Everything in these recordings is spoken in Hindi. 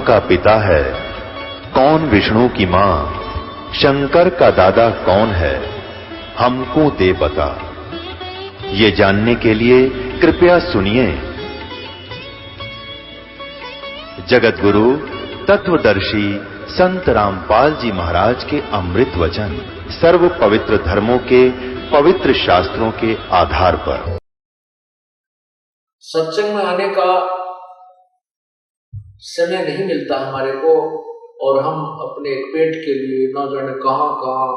का पिता है, कौन विष्णु की मां, शंकर का दादा कौन है, हमको दे बता। ये जानने के लिए कृपया सुनिए। जगत गुरु तत्वदर्शी संत रामपाल जी महाराज के अमृत वचन सर्व पवित्र धर्मों के पवित्र शास्त्रों के आधार पर। सत्संग में आने का समय नहीं मिलता हमारे को, और हम अपने पेट के लिए न जाने कहां कहां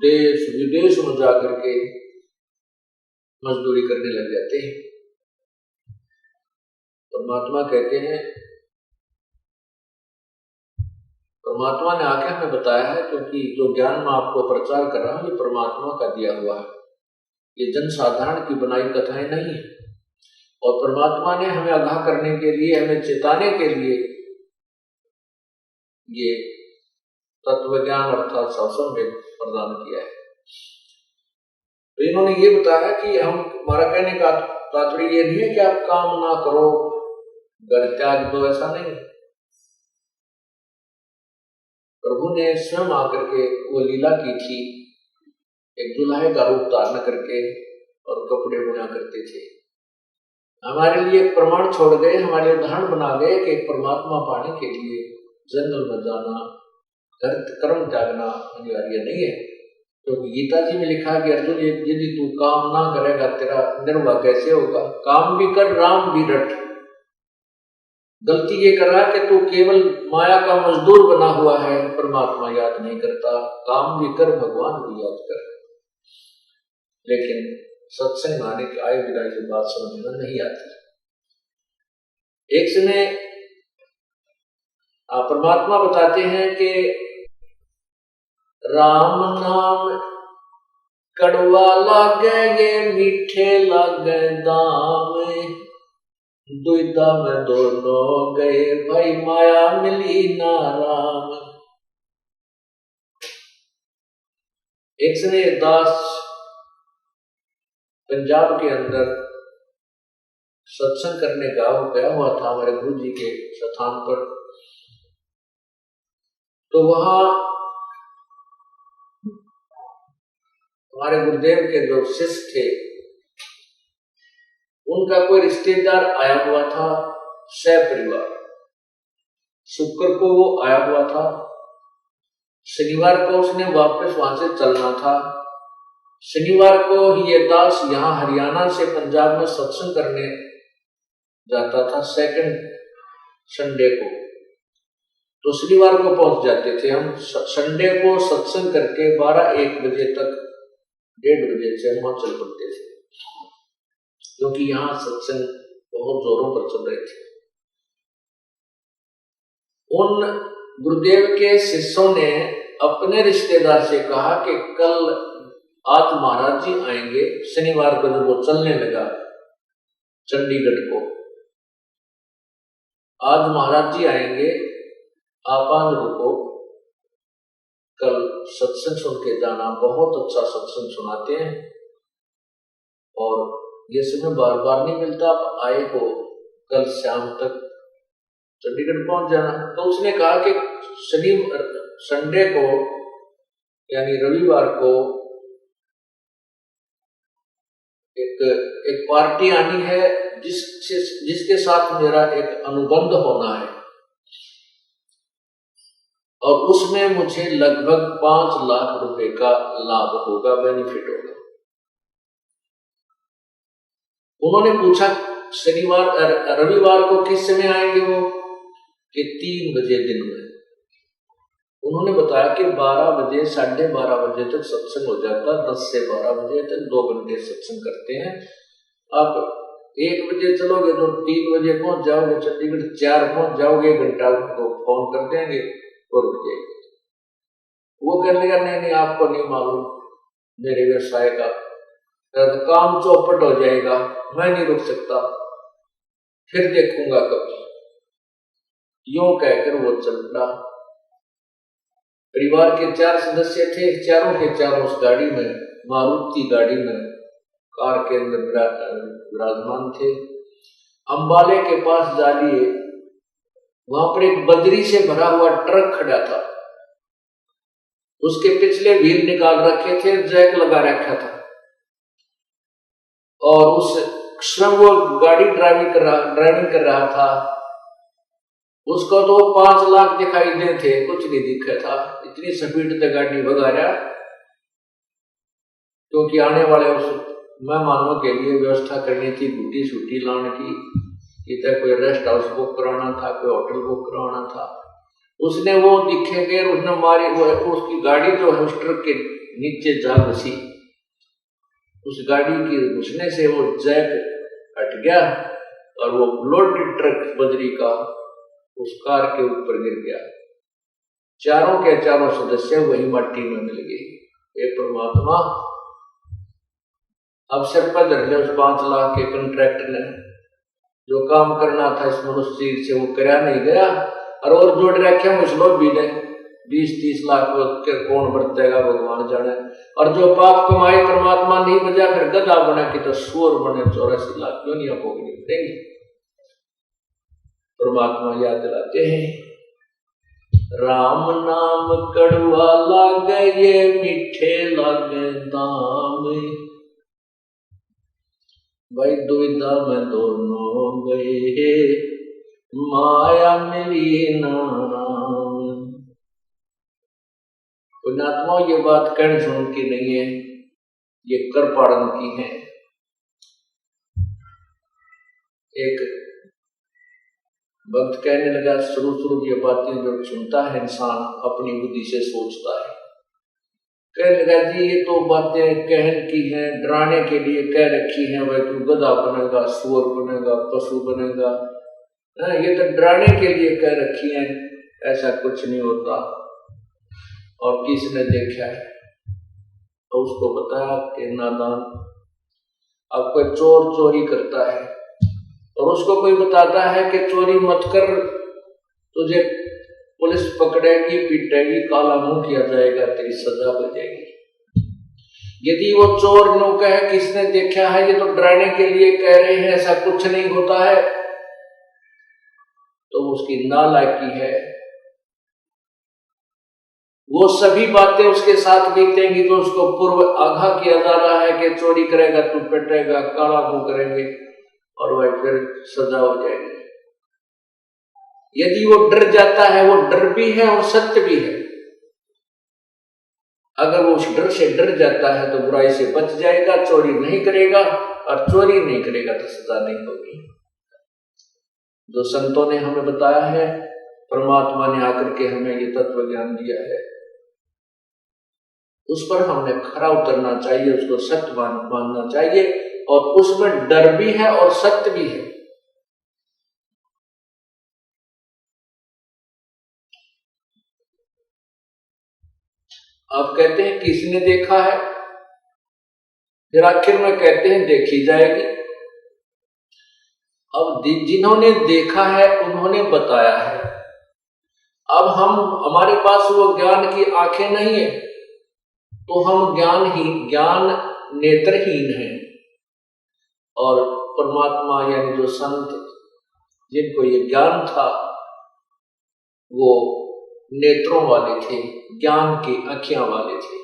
देश विदेश में जाकर के मजदूरी करने लग जाते हैं। परमात्मा कहते हैं, परमात्मा ने आके हमें बताया है, क्योंकि जो ज्ञान मैं आपको प्रचार कर रहा हूं ये परमात्मा का दिया हुआ है, ये जन साधारण की बनाई कथाएं नहीं है। और परमात्मा ने हमें आगाह करने के लिए, हमें चेताने के लिए ये तत्व ज्ञान अर्थात सत्संग प्रदान किया है। तो इन्होंने ये बताया कि हमारा कहने का तात्पर्य ये नहीं है कि आप काम ना करो, घर त्याग दो, ऐसा नहीं। प्रभु ने स्वयं आकर के वो लीला की थी, एक दुल्हे का रूप धारण करके और कपड़े बुना करते थे। हमारे लिए एक प्रमाण छोड़ गए, हमारे उदाहरण बना गए कि परमात्मा पाने के लिए जंगल में जाना, कर्म त्यागना अनिवार्य नहीं है। क्योंकि गीता जी में लिखा है कि अर्जुन यदि तू काम ना करेगा तेरा निर्वाह कैसे होगा। काम भी कर, राम भी रट। गलती ये कर रहा है कि तू केवल माया का मजदूर बना हुआ है, परमात्मा याद नहीं करता। काम भी कर, भगवान भी याद कर। लेकिन सत्संग आने के आए बिना ये बात समझ में नहीं आती। एक समय परमात्मा बताते हैं कि राम नाम कड़वा लागे ये मीठे लागे दाम, दुविधा में दोनों गए भाई माया मिली ना राम। एक समय दास पंजाब के अंदर सत्संग करने गया हुआ था हमारे गुरु जी के स्थान पर। तो वहां हमारे गुरुदेव के जो शिष्य थे उनका कोई रिश्तेदार आया हुआ था, सपरिवार। शुक्र को वो आया हुआ था, शनिवार को उसने वापस वहां से चलना था। शनिवार को ये दास यहाँ हरियाणा से पंजाब में सत्संग करने जाता था, सेकंड संडे को। तो शनिवार को पहुंच जाते थे हम। संडे को सत्संग करके 12-1 बजे तक, 1:30 बजे से हम चल पड़ते थे, क्योंकि यहाँ सत्संग बहुत जोरों पर चल रहे थे। उन गुरुदेव के शिष्यों ने अपने रिश्तेदार से कहा कि कल आज महाराज जी आएंगे। शनिवार को जब वो चलने लगा चंडीगढ़ को, आज महाराज जी आएंगे, आप आज रुको, कल सत्संग सुन के जाना, बहुत अच्छा सत्संग सुनाते हैं और ये समय बार बार नहीं मिलता, आप आए हो, कल शाम तक चंडीगढ़ पहुंच जाना। तो उसने कहा कि संडे को यानी रविवार को एक पार्टी आनी है जिसके साथ मेरा एक अनुबंध होना है, और उसमें मुझे लगभग 5 लाख रुपए का लाभ होगा, बेनिफिट होगा। उन्होंने पूछा रविवार को किस समय आएंगे वो, कि 3 बजे दिन में। उन्होंने बताया कि 12 बजे 12:30 बजे तक सत्संग हो जाता, 10 से 12 बजे तक 2 घंटे सत्संग करते हैं। आप 1 बजे चलोगे तो 3 बजे पहुंच जाओगे चंडीगढ़, 4 पहुंच जाओगे, 1 घंटा उनको फोन कर देंगे और रुक जाएगी। वो कहने का नहीं आपको नहीं मालूम मेरे व्यवसाय का, काम चौपट हो जाएगा, मैं नहीं रुक सकता, फिर देखूंगा कभी। यूं कहकर वो चल पड़ा। परिवार के 4 सदस्य थे, चारों के चारों उस गाड़ी में, मारुति गाड़ी में, कार के अंदर विराजमान थे। अंबाले के पास जा लिए वहां पर एक बजरी से भरा हुआ ट्रक खड़ा था, उसके पिछले व्हील निकाल रखे थे, जैक लगा रखा था, और उस स्वयं वो गाड़ी ड्राइविंग कर रहा था। उसको तो 5 लाख दिखाई दे थे, कुछ नहीं दिखा था, इतनी स्पीड से गाड़ी भगा रहा, क्योंकि आने वाले उस मेहमानों के लिए व्यवस्था करनी थी, गुटी सूटी लाने की, इधर कोई रेस्ट हाउस बुक कराना था, कोई होटल बुक कराना था। उसने वो दिखेंगे, उसने मारी, वो उसकी गाड़ी जो है उस ट्रक के नीचे जा घुसी, उस गाड़ी की घुसने से वो जैक हट गया और वो लोडेड ट्रक बजरी का उस कार के ऊपर गिर गया। चारों के चारों सदस्य वही मट्टी में मिल गए। हे परमात्मा, अब सिर पर धर ले उस 5 लाख के कॉन्ट्रैक्ट ने, जो काम करना था इस मनुष्य से वो कराया नहीं गया, और जोड़ रखे हम उस लोग भी ने 20-30 लाख के कौन बरतेगा भगवान जाने। और जो पाप कमाए परमात्मा नहीं बजा, फिर गधा बना कि तो सूर बने 84 लाख दुनिया भोगनी पड़ेगी। परमात्मा याद दिलाते हैं, राम नाम कड़वा लागे ये मीठे लागे दाम, भाई दुविधा में दोनों गए माया मिली नाम। पुण्यात्मा ये बात कर्ण सुन की नहीं है, ये कर पाड़न की है। एक भक्त कहने लगा, शुरू ये बातें जो सुनता है इंसान अपनी बुद्धि से सोचता है, कहने लगा जी ये तो बातें कहन की हैं, डराने के लिए कह रखी हैं, वह तू गधा बनेगा, सुअर बनेगा, पशु बनेगा, ये तो डराने के लिए कह रखी हैं, ऐसा कुछ नहीं होता। और किसने देखा है तो उसको बताया कि नादान, अब कोई चोर चोरी करता है और उसको कोई बताता है कि चोरी मत कर, तुझे पुलिस पकड़ेगी, पीटेगी, काला मुंह किया जाएगा, तेरी सजा हो जाएगी। यदि वो चोर नो कहे किसने देखा है, ये तो डराने के लिए कह रहे हैं, ऐसा कुछ नहीं होता है, तो उसकी नालायकी है। वो सभी बातें उसके साथ बीतेंगी तो उसको पूर्व आगाह किया जा रहा है कि चोरी करेगा तू पिटेगा, काला मुंह करेंगे और वह फिर सजा हो जाएगी। यदि वो डर जाता है, वो डर भी है और सत्य भी है। अगर वो उस डर से डर जाता है तो बुराई से बच जाएगा, चोरी नहीं करेगा, और चोरी नहीं करेगा तो सजा नहीं होगी। जो संतों ने हमें बताया है, परमात्मा ने आकर के हमें ये तत्व ज्ञान दिया है, उस पर हमने खरा उतरना चाहिए, उसको सत्य मानना चाहिए, और उसमें डर भी है और सत्य भी है। अब कहते हैं किसने देखा है, फिर आखिर में कहते हैं देखी जाएगी। अब जिन्होंने देखा है उन्होंने बताया है। अब हमारे पास वो ज्ञान की आंखें नहीं है तो हम ज्ञान नेत्रहीन हैं, और परमात्मा यानी जो संत जिनको ये ज्ञान था वो नेत्रों वाले थे, ज्ञान की आँखियां वाले थे।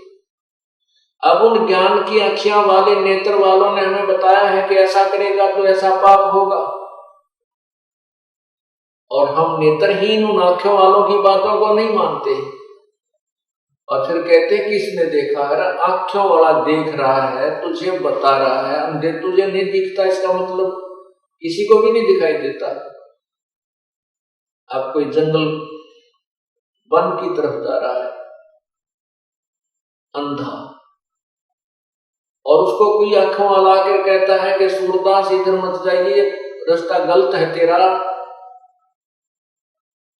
अब उन ज्ञान की आँखियां वाले नेत्र वालों ने हमें बताया है कि ऐसा करेगा तो ऐसा पाप होगा, और हम नेत्रहीन उन आँखों वालों की बातों को नहीं मानते। और फिर कहते किसने देखा है, आँखों वाला देख रहा है, तुझे बता रहा है, अंधे तुझे नहीं दिखता, इसका मतलब किसी को भी नहीं दिखाई देता। अब कोई जंगल वन की तरफ जा रहा है अंधा, और उसको कोई आंखों वाला आकर कहता है कि सूरदास इधर मत जाइए, रास्ता गलत है तेरा,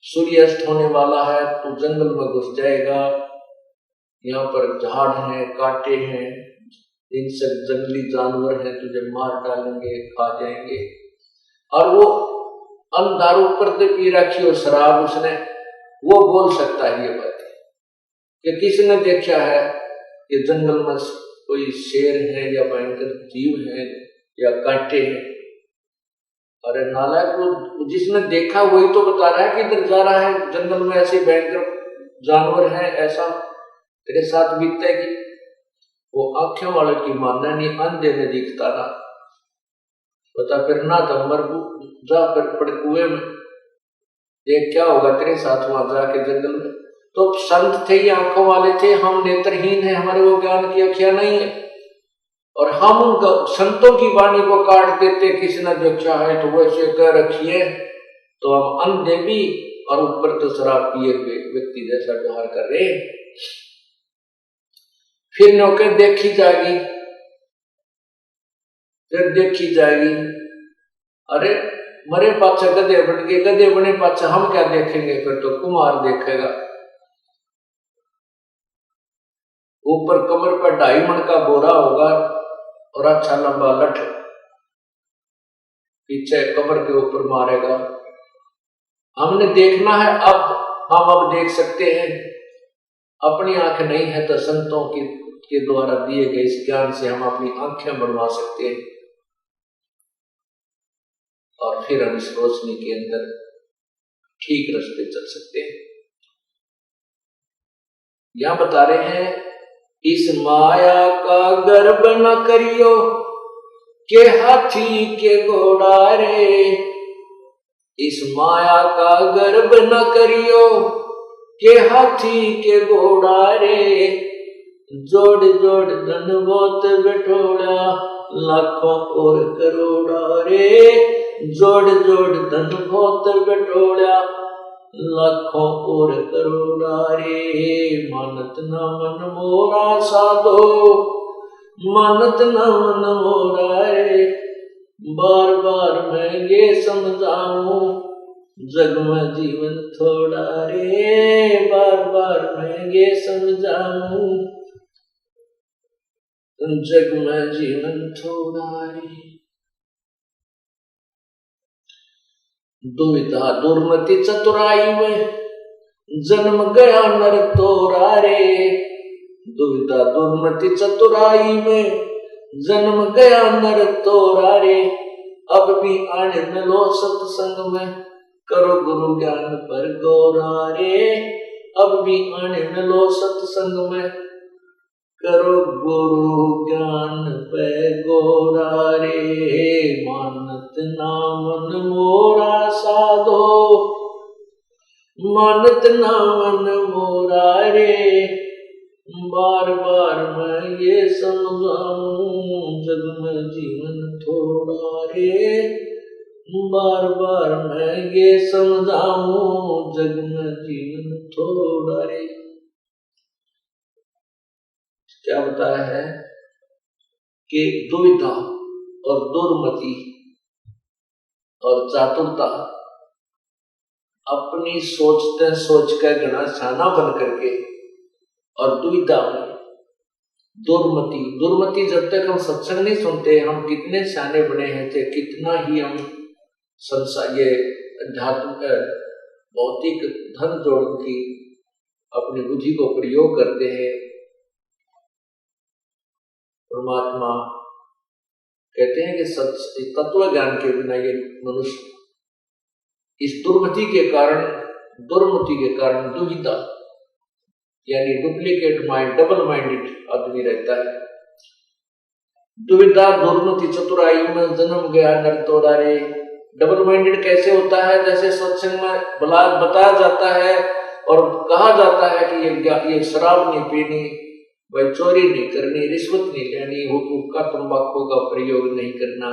सूर्यास्त होने वाला है, तू जंगल में घुस जाएगा, यहाँ पर झाड़ हैं, कांटे हैं, इनसे जंगली जानवर हैं, तुझे मार डालेंगे, खा जाएंगे। और वो अंधारू पर पी रखी हो शराब उसने, वो बोल सकता है ये बात कि किसने देखा है कि जंगल में कोई शेर है या भयंकर जीव है या कांटे हैं। अरे नालायक, वो जिसने देखा वही तो बता रहा है कि इधर जा रहा है, जंगल में ऐसे भयंकर जानवर हैं, ऐसा तेरे साथ बीतता है कि वो आंखें वाले की मानना नहीं, अंधे ने दिखता ना बता, फिर ना तो मर जा फिर पड़ कुएं में, देख क्या होगा तेरे साथ वहां जाके जंगल में। तो संत थे, ये आंखों वाले थे, हम नेत्रहीन हैं, हमारे वो ज्ञान की आंखें नहीं है, और हम उनका संतों की वाणी को काट देते, किसी ने जो चाहे तो वैसे कह रखिए, तो हम अंधे भी और ऊपर तो शराब पिए हुए व्यक्ति जैसा व्यवहार कर रहे। फिर नौकर देखी जाएगी, फिर देखी जाएगी, अरे मरे पाछा गधे बन के, गधे बने पाछा हम क्या देखेंगे, फिर तो कुमार देखेगा। ऊपर कमर पर 2.5 मन का बोरा होगा और अच्छा लंबा लठ पीछे कमर के ऊपर मारेगा। हमने देखना है, अब देख सकते हैं, अपनी आंख नहीं है तो संतों के द्वारा दिए गए इस ज्ञान से हम अपनी आंखें बनवा सकते हैं, और फिर हम इस रोशनी के अंदर ठीक रास्ते चल सकते हैं। यहां बता रहे हैं, इस माया का गर्भ न करियो के हाथी के घोड़ा रे, इस माया का गर्भ न करियो के हाथी के घोड़ा रे, जोड़ जोड़ धन बहुत बिठोड़ा लाखों और करोड़ा रे, जोड़ जोड़ धन बहुत बिठोड़ा लाखों और करोड़ा रे, मानत न मन मोरा साधो, मानत न मन मोरा रे, बार बार मैं ये समझाऊं जग में जीवन थोड़ा रे, बार बार मैं ये समझाऊं जग में जीवन थोड़ा रे। दुविधा दुर्मति चतुराई में जन्म गया नर तोरा रे, दुविधा दुर्मति चतुराई में जन्म गया नर तोरा रे, अब भी आने न लो सत्संग में करो गुरु ज्ञान पर गौरा रे, अब भी आने न लो सत्संग में करो गुरु ज्ञान पे गौरा रे, मानत ना मन मोरा साधो, मानत ना मन मोरा रे, बार बार मैं ये समझाऊं जग में जीवन थोड़ा रे, बार बार मैं ये समझाऊं जग में जीवन थोड़ा रे। क्या बताया है कि दुविधा और दुर्मति और चातुरता, अपनी सोचते सोच कर घना छाना बन करके, और दुविधा में दुर्मति, दुर्मति जब तक हम सत्संग नहीं सुनते, हम कितने सियाने बने हैं थे, कितना ही हम संसार ये अध्यात्म भौतिक धन जोड़ की अपनी बुद्धि को प्रयोग करते हैं। परमात्मा कहते हैं कि तत्व ज्ञान के बिना ये मनुष्य इस दुर्मति के कारण दुविधा यानी डुप्लीकेट माइंड, डबल माइंडेड आदमी रहता है। दुविधा दुर्मति चतुराई में जन्म गया नर तोड़ा रे। डबल माइंडेड कैसे होता है? जैसे सत्संग में बताया जाता है और कहा जाता है कि ये शराब नहीं पीनी, भाई चोरी नहीं करनी, रिश्वत नहीं लेनी, हुक्का तंबाकू का प्रयोग नहीं करना,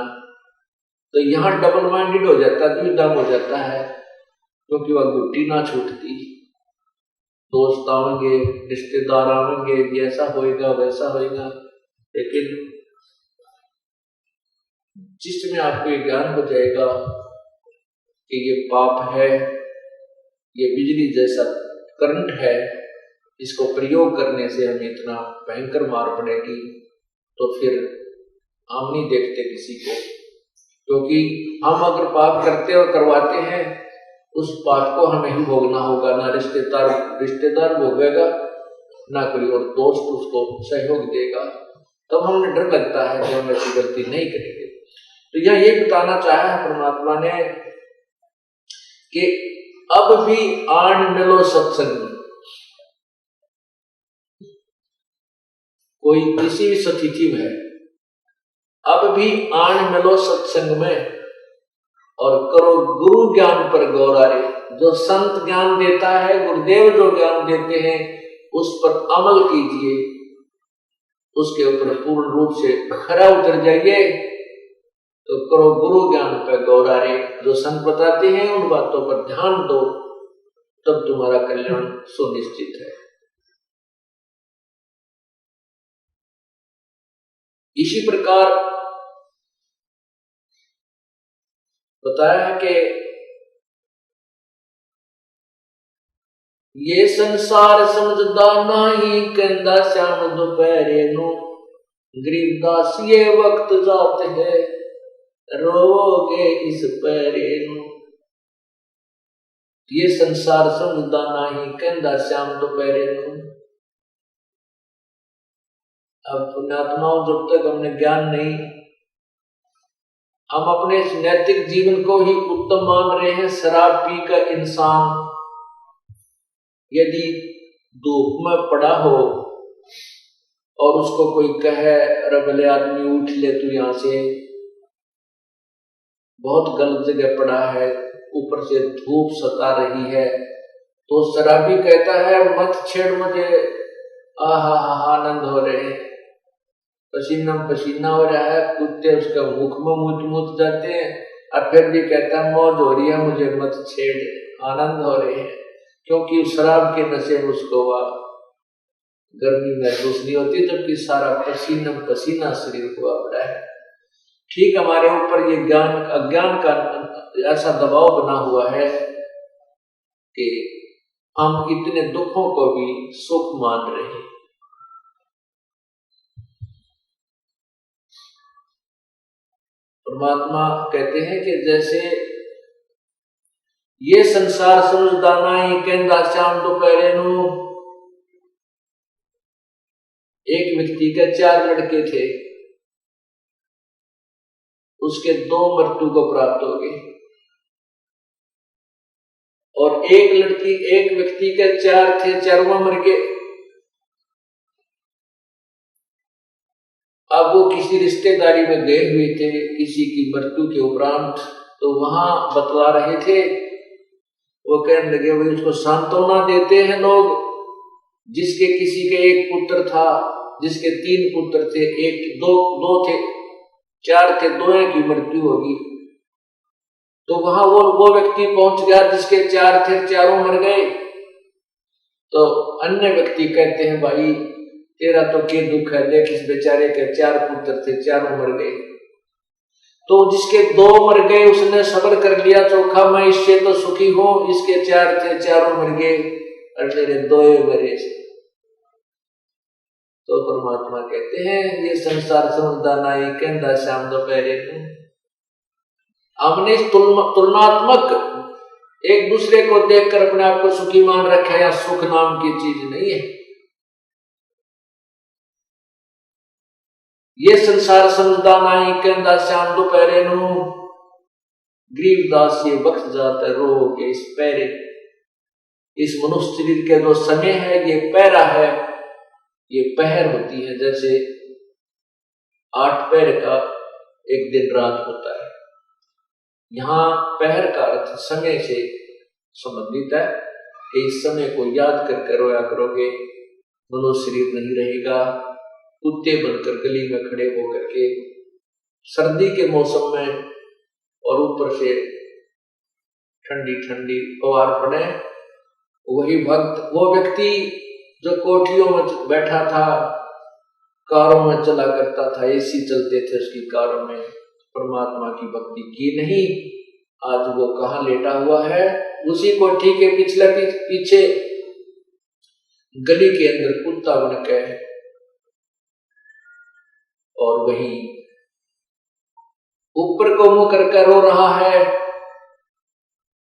तो यहाँ डबल माइंडेड हो जाता है, दुविधा हो जाता है, क्योंकि वह गुट्टी ना छूटती। दोस्त आवेंगे, रिश्तेदार आवेंगे, ऐसा होएगा वैसा होएगा, लेकिन जिसमें आपको ये ज्ञान हो जाएगा कि ये पाप है, ये बिजली जैसा करंट है, इसको प्रयोग करने से हमें इतना भयंकर मार पड़ेगी, तो फिर हम नहीं देखते किसी को, क्योंकि हम अगर पाप करते और करवाते हैं उस पाप को हमें ही भोगना होगा, ना रिश्तेदार भोगेगा, ना कोई और दोस्त उसको सहयोग देगा। तब हमें डर लगता है कि हम ऐसी गलती नहीं करेंगे। तो यह ये बताना चाहा है परमात्मा ने कि अब भी आन मिलो सत्संग में। कोई किसी भी स्थिति में अब भी आन मिलो सत्संग में और करो गुरु ज्ञान पर गौरारे। जो संत ज्ञान देता है, गुरुदेव जो ज्ञान देते हैं उस पर अमल कीजिए, उसके ऊपर पूर्ण रूप से खरा उतर जाइए। तो करो गुरु ज्ञान पर गौरारे। जो संत बताते हैं उन बातों पर ध्यान दो, तब तुम्हारा कल्याण सुनिश्चित है। इसी प्रकार बताया है कि ये संसार समझदा नाही, कहंदा श्याम दोपहरे नु। गरीबदास ये वक्त जाते है, रोगे इस पैरे नु। ये संसार समझदा नाही, कहंदा श्याम दोपहरे नु। अब पुण्यात्माओं, जब तक हमने ज्ञान नहीं, हम अपने नैतिक जीवन को ही उत्तम मान रहे हैं। शराब पी कर इंसान यदि धूप में पड़ा हो और उसको कोई कहे अरे भले आदमी उठ ले तू यहां से, बहुत गलत जगह पड़ा है, ऊपर से धूप सता रही है, तो शराबी कहता है मत छेड़ मुझे, आहा हा आनंद हो रहे हैं, पसीना पसीना हो रहा है, कुत्ते उसका मुख में मुत मुत जाते हैं, और फिर भी कहता है मौज हो रही है, मुझे मत छेड़, आनंद हो रहे हैं। क्योंकि शराब के नशे में उसको वह गर्मी महसूस नहीं होती, जबकि सारा पसीना पसीना शरीर हुआ पड़ा है। ठीक हमारे ऊपर ये ज्ञान अज्ञान का ऐसा दबाव बना हुआ है कि हम इतने दुखों को भी सुख मान रहे हैं। परमात्मा कहते हैं कि जैसे ये संसार समझदा नाही, कहंदा श्याम दोपहरे नु। एक व्यक्ति के 4 लड़के थे, उसके 2 मृत्यु को प्राप्त हो गए, और एक व्यक्ति के 4 थे, 4वां मर गए। अब वो किसी रिश्तेदारी में गए हुए थे किसी की मृत्यु के उपरांत, तो वहां बतला रहे थे, वो कहने लगे भाई उसको सांत्वना देते हैं लोग, जिसके किसी के 1 पुत्र था, जिसके 3 पुत्र थे, 2 थे, 4 थे, 2 की मृत्यु होगी। तो वहां वो व्यक्ति पहुंच गया जिसके 4 थे, 4 मर गए। तो अन्य व्यक्ति कहते हैं भाई तेरा तो क्या दुख है, देख इस बेचारे के 4 पुत्र थे, 4 मर गए। तो जिसके 2 मर गए उसने सब्र कर लिया चोखा, मैं इससे तो सुखी हूं, इसके 4 थे, 4 मर गए और मेरे 2 मरे। तो परमात्मा कहते हैं ये संसार समझदा नाही, कहंदा श्याम दोपहरे नु। हमने तुलनात्मक एक दूसरे को देखकर अपने आप को सुखी मान रखा है, या सुख नाम की चीज नहीं है। ये संसार समझदा नाही, कहंदा श्याम दोपहरे नु। गरीबदास ये वक्त जाता रो के इस पैरे। इस मनुष्य शरीर के जो समय है ये पैरा है, ये पहर होती है। जैसे 8 पहर का एक दिन रात होता है, यहाँ पहर का अर्थ समय से संबंधित है कि इस समय को याद करके रोया करोगे, मनुष्य शरीर नहीं रहेगा। कुत्ते बनकर गली में खड़े होकर के सर्दी के मौसम में और ऊपर से ठंडी ठंडी फवार पड़े, वही भक्त, वो व्यक्ति जो कोठियों में बैठा था, कारों में चला करता था, एसी चलते थे उसकी कारों में, परमात्मा की भक्ति की नहीं, आज वो कहाँ लेटा हुआ है, उसी कोठी के पीछे गली के अंदर कुत्ता बन के, और वही ऊपर को मुंह करके रो रहा है।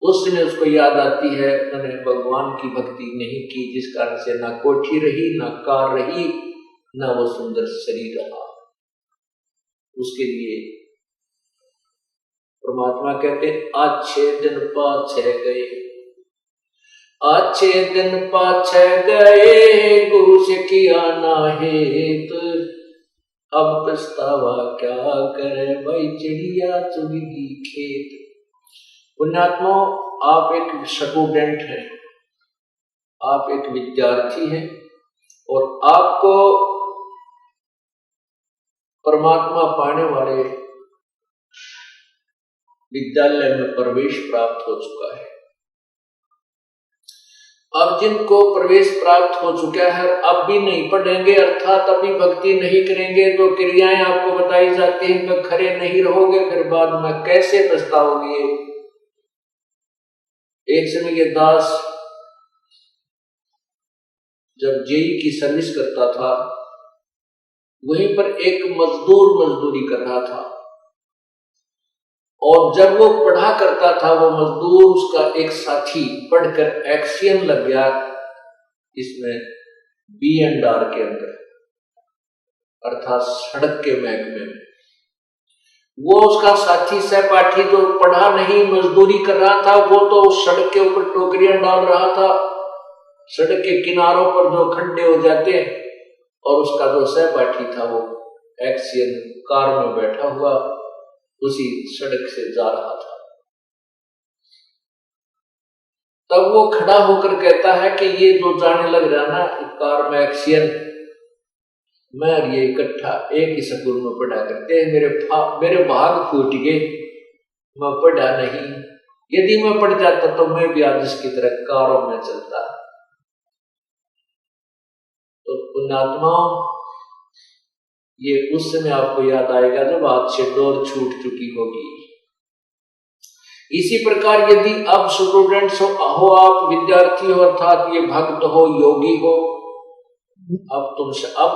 उस समय उसको याद आती है मैंने भगवान की भक्ति नहीं की, जिस कारण से ना कोठी रही, ना कार रही, ना वो सुंदर शरीर रहा। उसके लिए परमात्मा कहते अच्छे दिन पाछे गए, अच्छे दिन पाछे गए, गुरु से किया ना हेत, अब पछतावा क्या करे भाई चिड़िया चुगी खेत। पुण्यात्मा, आप एक स्टूडेंट हैं, आप एक विद्यार्थी हैं और आपको परमात्मा पाने वाले विद्यालय में प्रवेश प्राप्त हो चुका है। अब जिनको प्रवेश प्राप्त हो चुका है अब भी नहीं पढ़ेंगे अर्थात अभी भक्ति नहीं करेंगे तो क्रियाएं आपको बताई जाती हैं कि खरे नहीं रहोगे, फिर बाद में कैसे पछताओगे। एक समय ये दास जब जेई की सर्विस करता था, वहीं पर एक मजदूर मजदूरी कर रहा था और जब वो पढ़ा करता था वो मजदूर, उसका एक साथी पढ़कर एक्सियन लग गया इसमें B&R के अंदर अर्थात सड़क के महकमे में। वो उसका साथी सहपाठी जो पढ़ा नहीं मजदूरी कर रहा था, वो तो उस सड़क के ऊपर टोकरियां डाल रहा था, सड़क के किनारों पर जो खड्डे हो जाते हैं, और उसका जो सहपाठी था वो एक्सियन कार में बैठा हुआ उसी सड़क से जा रहा था। तब वो खड़ा होकर कहता है कि ये जो जाने लग रहा ना कार में एक्सियन, मैं और ये इकट्ठा एक ही स्कूल में पढ़ा करते हैं, मेरे भाग फूट गए, मैं पढ़ा नहीं, यदि मैं पढ़ जाता तो मैं भी आज इसकी तरह कारों में चलता। तो पुण्यात्माओं, ये उस समय आपको याद आएगा जब हाथ से डोर छूट चुकी होगी। इसी प्रकार यदि अब स्टूडेंट्स हो आप विद्यार्थी हो अर्थात ये भक्त हो योगी हो, अब तुमसे अब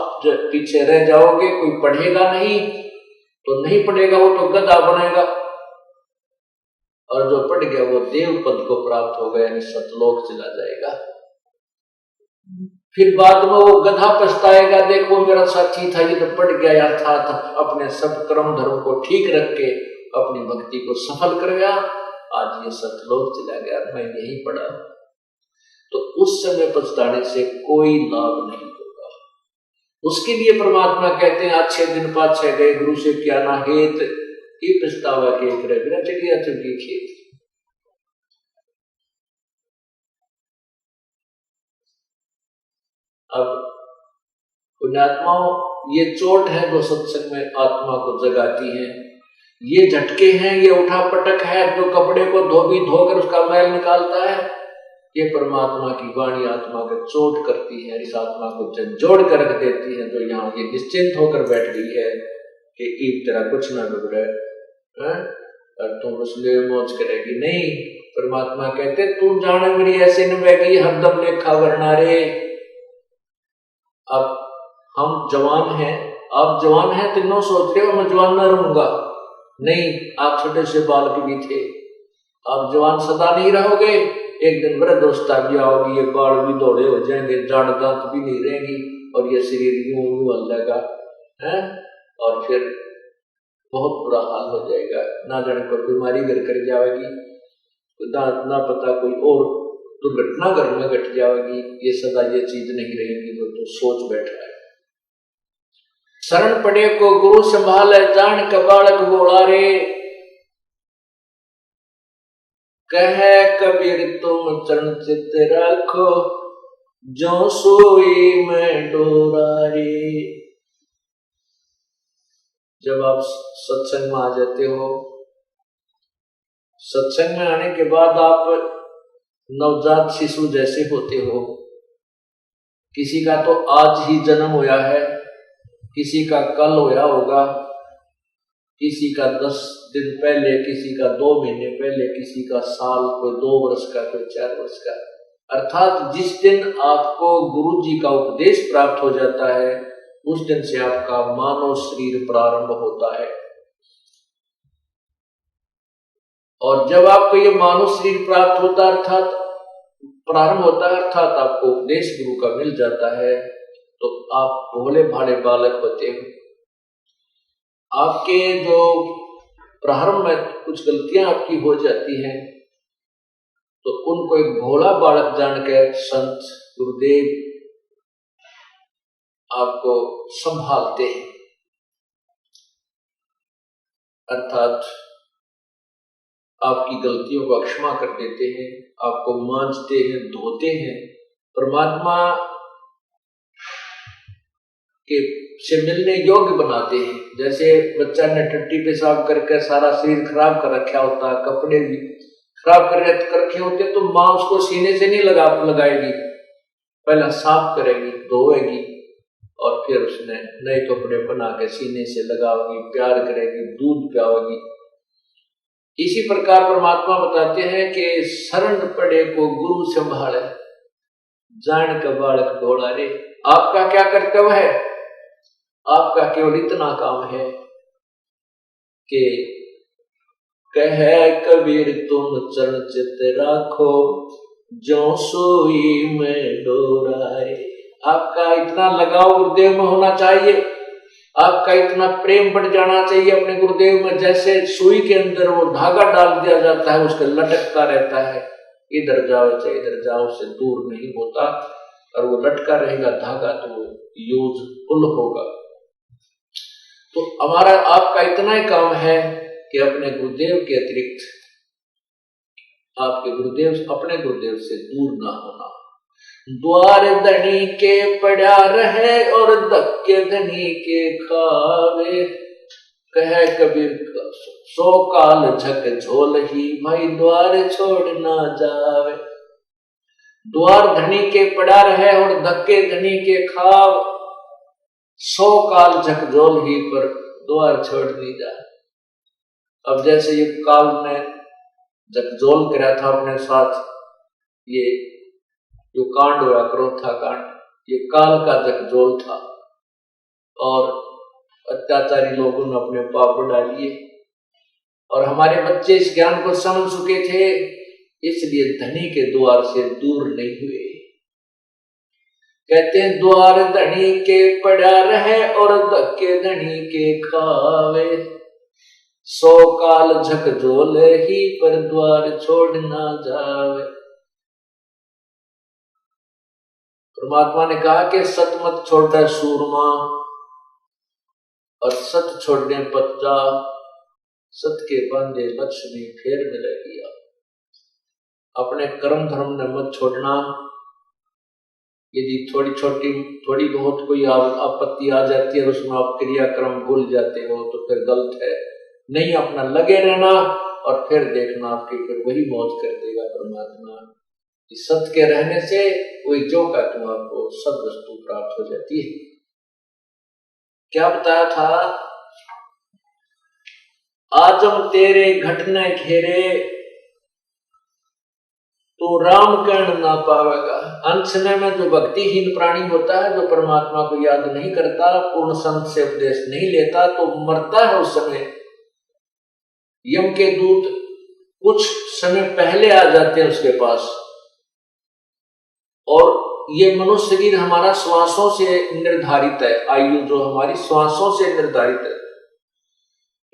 पीछे रह जाओगे, कोई पढ़ेगा नहीं तो नहीं पढ़ेगा, वो तो गधा बनेगा, और जो पढ़ गया वो देव पद को प्राप्त हो गया, यानी सतलोक चला जाएगा। फिर बाद में वो गधा पछताएगा, देखो मेरा साथी था ये तो पढ़ गया अर्थात अपने सब कर्म धर्म को ठीक रख के अपनी भक्ति को सफल कर गया, आज ये सतलोक चला गया, मैं यही पढ़ा। तो उस समय पछताने से कोई लाभ नहीं होगा। उसके लिए परमात्मा कहते हैं अच्छे दिन पाछे गए, गुरु से क्या ना हेत, ये पछतावा के बिना चिड़िया चुगी खेत। अब पुण्यात्माओं, ये चोट है जो सत्संग में आत्मा को जगाती है, ये झटके हैं, ये उठा पटक है जो कपड़े को धोकर उसका मैल निकालता है, ये परमात्मा की वाणी आत्मा को चोट करती है, इस आत्मा को झंझोड़ कर रख देती है, जो यहाँ ये निश्चिंत होकर बैठ गई है कि एक तरह कुछ ना बिगड़े और तुम उसमें मौज करेगी। नहीं, परमात्मा कहते तू जाने मेरी ऐसे न बहगी हरदम लेखा वरना रे। अब हम जवान हैं, आप जवान हैं, तीनों सोच रहे हो मैं जवान ना रहूंगा, नहीं, आप छोटे से बालक भी थे, आप जवान सदा नहीं रहोगे, एक दिन वृद्धावस्था भी आओगी, ये बाल भी दौड़े हो जाएंगे, जाड़ दांत भी नहीं रहेंगी और ये शरीर यूं हल्लेगा है, और फिर बहुत बुरा हाल हो जाएगा, ना जाने कोई बीमारी घर कर जाएगी, ना पता कोई और दुर्घटना घर में घट जाएगी, ये सदा ये चीज नहीं रहेगी, तो सोच बैठा है। शरण पड़े को गुरु संभाले, जान का बालक बोला रे, कहे कबीर तुम चरण चित रखो, जो सोई में डोरा रे। जब आप सत्संग में आ जाते हो, सत्संग में आने के बाद आप नवजात शिशु जैसे होते हो, किसी का तो आज ही जन्म होया है, किसी का कल होया होगा, किसी का 10 दिन पहले, किसी का 2 महीने पहले, किसी का साल, कोई 2 वर्ष का, कोई 4 वर्ष का। अर्थात जिस दिन आपको गुरु जी का उपदेश प्राप्त हो जाता है उस दिन से आपका मानव शरीर प्रारंभ होता है, और जब आपको ये मानव शरीर प्राप्त होता अर्थात प्रारंभ होता है अर्थात आपको उपदेश गुरु का मिल जाता है, तो आप भोले भाले बालक होते हो। आपके जो प्रारंभ में कुछ गलतियां आपकी हो जाती हैं तो उनको एक भोला बालक जानकर संत गुरुदेव आपको संभालते हैं, अर्थात आपकी गलतियों को क्षमा कर देते हैं, आपको मांजते हैं, धोते हैं, परमात्मा के से मिलने योग्य बनाते हैं। जैसे बच्चा ने टट्टी पेशाब करके सारा शरीर खराब कर रखा होता है, कपड़े भी खराब कर रखे होते, तो माँ उसको सीने से नहीं लगाएगी, पहला साफ करेगी, धोएगी और फिर उसने नए कपड़े बना के सीने से लगाओगी, प्यार करेगी, दूध पिलाओगी। इसी प्रकार परमात्मा बताते हैं कि शरण पड़े को गुरु संभाले, जान का बालक दौड़ा रे। आपका क्या कर्तव्य है? आपका केवल इतना काम है कि कहे कबीर तुम चरण चित राखो, जो सोई में डोराए। आपका इतना लगाव गुरुदेव में होना चाहिए, आपका इतना प्रेम बढ़ जाना चाहिए अपने गुरुदेव में, जैसे सुई के अंदर वो धागा डाल दिया जाता है, उसका लटकता रहता है, इधर जाओ चाहे इधर जाओ, से दूर नहीं होता, और वो लटका रहेगा धागा, तो वो यूजफुल होगा। तो हमारा आपका इतना ही काम है कि अपने गुरुदेव के अतिरिक्त आपके गुरुदेव अपने गुरुदेव से दूर ना होना। द्वार धनी के पड़ा रहे और धक्के धनी के खावे, कहे कबीर सो काल झक झोल ही, भाई द्वार छोड़ ना जावे। द्वार धनी के पड़ा रहे और धक्के धनी के खाव, 100 काल झकझोल ही, पर द्वार छोड़ नहीं जाए। अब जैसे ये काल ने झकझोल करा था अपने साथ, ये जो कांड हुआ क्रोधा कांड, ये काल का झकझोल था और अत्याचारी लोगों ने अपने पाप बढ़ा लिए, और हमारे बच्चे इस ज्ञान को समझ चुके थे, इसलिए धनी के द्वार से दूर नहीं हुए। कहते हैं द्वार धनी के पड़ा रहे और धक्के धनी के खावे, 100 काल झकझोल ही, पर द्वार छोड़ ना जावे। परमात्मा ने कहा कि सत मत छोड़ता सूरमा, और सत छोड़ने पत जा, सत के बंदे लक्ष्मी फेर मिलेगी। अपने कर्म धर्म ने मत छोड़ना। यदि थोड़ी बहुत कोई आपत्ति आ जाती है, उसमें आप क्रियाक्रम भूल जाते हो, तो फिर गलत है। नहीं, अपना लगे रहना और फिर देखना आपकी फिर वही मौज कर देगा परमात्मा। इस सत्य के रहने से वही जो का तुम आपको सब वस्तु प्राप्त हो जाती है। क्या बताया था? आजम तेरे घटने घेरे, तो राम कर्ण ना पावेगा। अंत समय में जो भक्तिहीन प्राणी होता है, जो परमात्मा को याद नहीं करता, पूर्ण संत से उपदेश नहीं लेता, तो मरता है। उस समय यम के दूत कुछ समय पहले आ जाते हैं उसके पास, और ये मनुष्य शरीर हमारा श्वासों से निर्धारित है, आयु जो हमारी श्वासों से निर्धारित है।